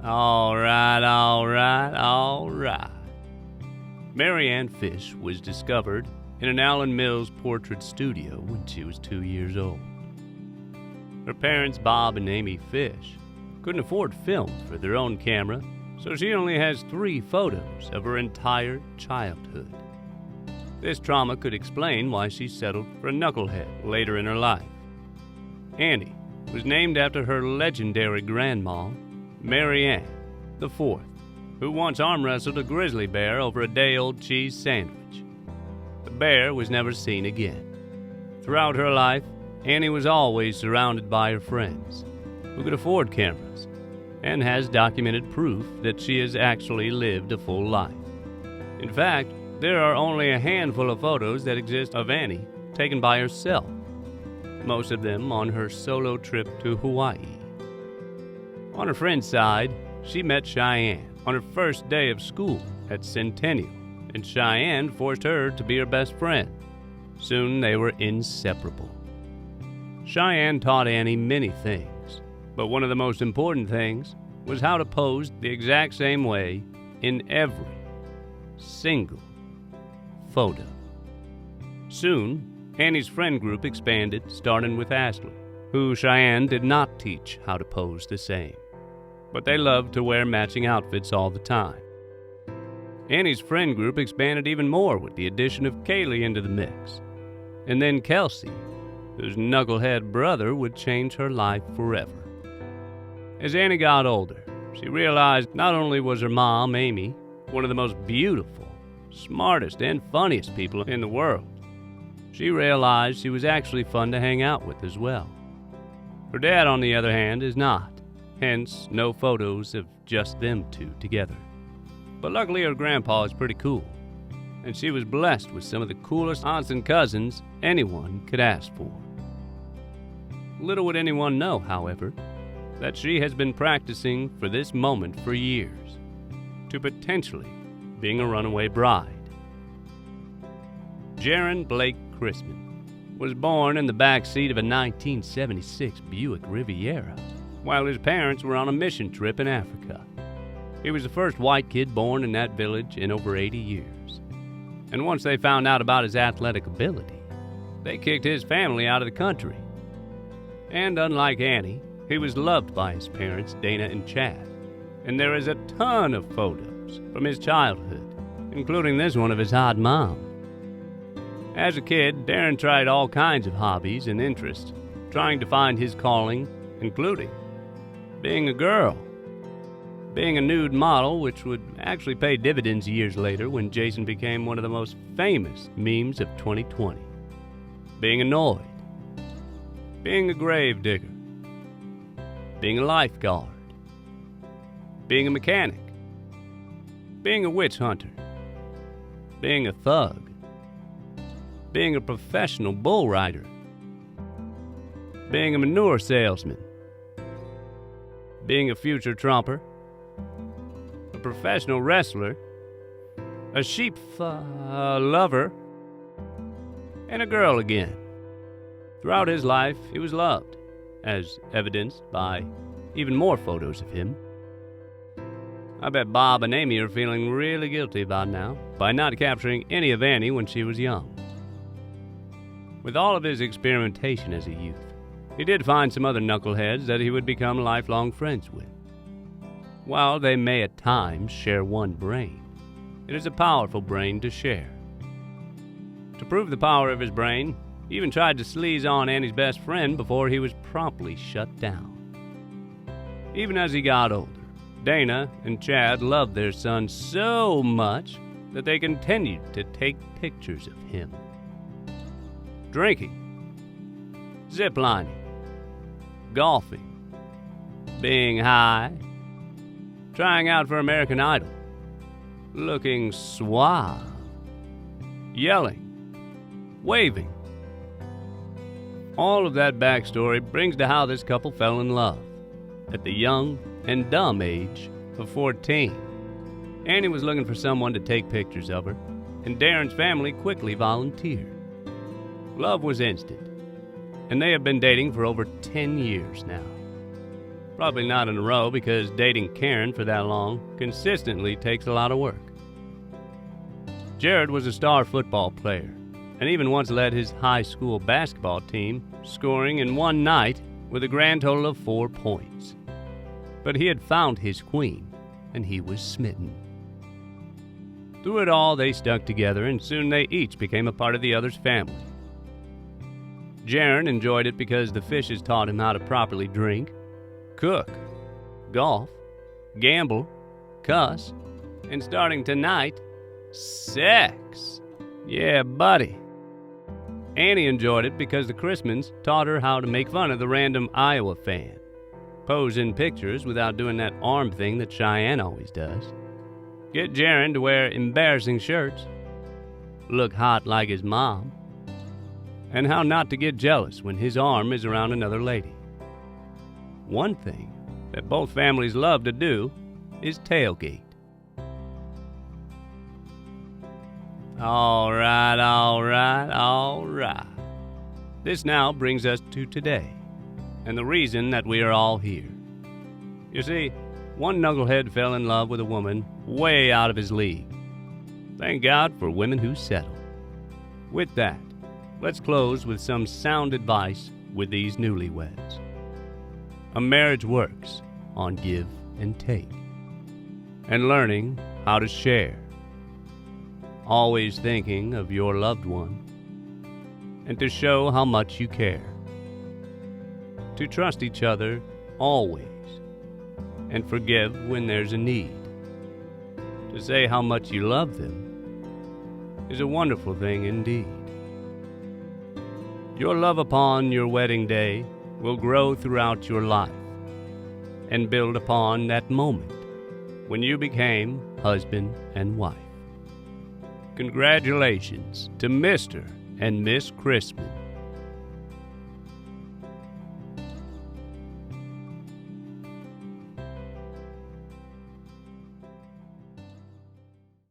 All right. Mary Ann Fish was discovered in an Allen Mills portrait studio when she was 2 years old. Her parents, Bob and Amy Fish, couldn't afford film for their own camera, so she only has 3 photos of her entire childhood. This trauma could explain why she settled for a knucklehead later in her life. Annie was named after her legendary grandma, Mary Ann the Fourth, who once arm wrestled a grizzly bear over a day-old cheese sandwich. The bear was never seen again. Throughout her life, Annie was always surrounded by her friends, who could afford cameras, and has documented proof that she has actually lived a full life. In fact, there are only a handful of photos that exist of Annie taken by herself, most of them on her solo trip to Hawaii. On her friend's side, she met Cheyenne on her first day of school at Centennial, and Cheyenne forced her to be her best friend. Soon they were inseparable. Cheyenne taught Annie many things, but one of the most important things was how to pose the exact same way in every single photo. Soon, Annie's friend group expanded, starting with Ashley, who Cheyenne did not teach how to pose the same, but they loved to wear matching outfits all the time. Annie's friend group expanded even more with the addition of Kaylee into the mix, and then Kelsey, whose knucklehead brother would change her life forever. As Annie got older, she realized not only was her mom, Amy, one of the most beautiful, smartest, and funniest people in the world, she realized she was actually fun to hang out with as well. Her dad, on the other hand, is not, hence no photos of just them two together. But luckily her grandpa is pretty cool, and she was blessed with some of the coolest aunts and cousins anyone could ask for. Little would anyone know, however, that she has been practicing for this moment for years, to potentially being a runaway bride. Jarren Blake Chrisman was born in the back seat of a 1976 Buick Riviera while his parents were on a mission trip in Africa. He was the first white kid born in that village in over 80 years. And once they found out about his athletic ability, they kicked his family out of the country. And unlike Annie, he was loved by his parents, Dana and Chad. And there is a ton of photos from his childhood, including this one of his hot mom. As a kid, Darren tried all kinds of hobbies and interests, trying to find his calling, including being a girl, being a nude model, which would actually pay dividends years later when Jason became one of the most famous memes of 2020, being annoyed, being a grave digger, being a lifeguard, being a mechanic, being a witch hunter, being a thug, being a professional bull rider, being a manure salesman, being a future Trumper, a professional wrestler, a sheep lover, and a girl again. Throughout his life, he was loved, as evidenced by even more photos of him. I bet Bob and Amy are feeling really guilty about now by not capturing any of Annie when she was young. With all of his experimentation as a youth, he did find some other knuckleheads that he would become lifelong friends with. While they may at times share one brain, it is a powerful brain to share. To prove the power of his brain, he even tried to sleaze on Annie's best friend before he was promptly shut down. Even as he got older, Dana and Chad loved their son so much that they continued to take pictures of him. Drinking, ziplining, golfing, being high, trying out for American Idol, looking suave, yelling, waving. All of that backstory brings to how this couple fell in love at the young and dumb age of 14. Annie was looking for someone to take pictures of her, and Darren's family quickly volunteered. Love was instant, and they have been dating for over 10 years now. Probably not in a row, because dating Karen for that long consistently takes a lot of work. Jared was a star football player, and even once led his high school basketball team, scoring in one night with a grand total of 4 points. But he had found his queen, and he was smitten. Through it all, they stuck together, and soon they each became a part of the other's family. Jarren enjoyed it because the Fishes taught him how to properly drink, cook, golf, gamble, cuss, and starting tonight, sex. Yeah, buddy. Annie enjoyed it because the Chrismans taught her how to make fun of the random Iowa fan, pose in pictures without doing that arm thing that Cheyenne always does, get Jarren to wear embarrassing shirts, look hot like his mom, and how not to get jealous when his arm is around another lady. One thing that both families love to do is tailgate. All right. This now brings us to today, and the reason that we are all here. You see, one knucklehead fell in love with a woman way out of his league. Thank God for women who settle. With that, let's close with some sound advice with these newlyweds. A marriage works on give and take, and learning how to share. Always thinking of your loved one, and to show how much you care. To trust each other always, and forgive when there's a need. To say how much you love them is a wonderful thing indeed. Your love upon your wedding day will grow throughout your life and build upon that moment when you became husband and wife. Congratulations to Mr. and Miss Chrisman.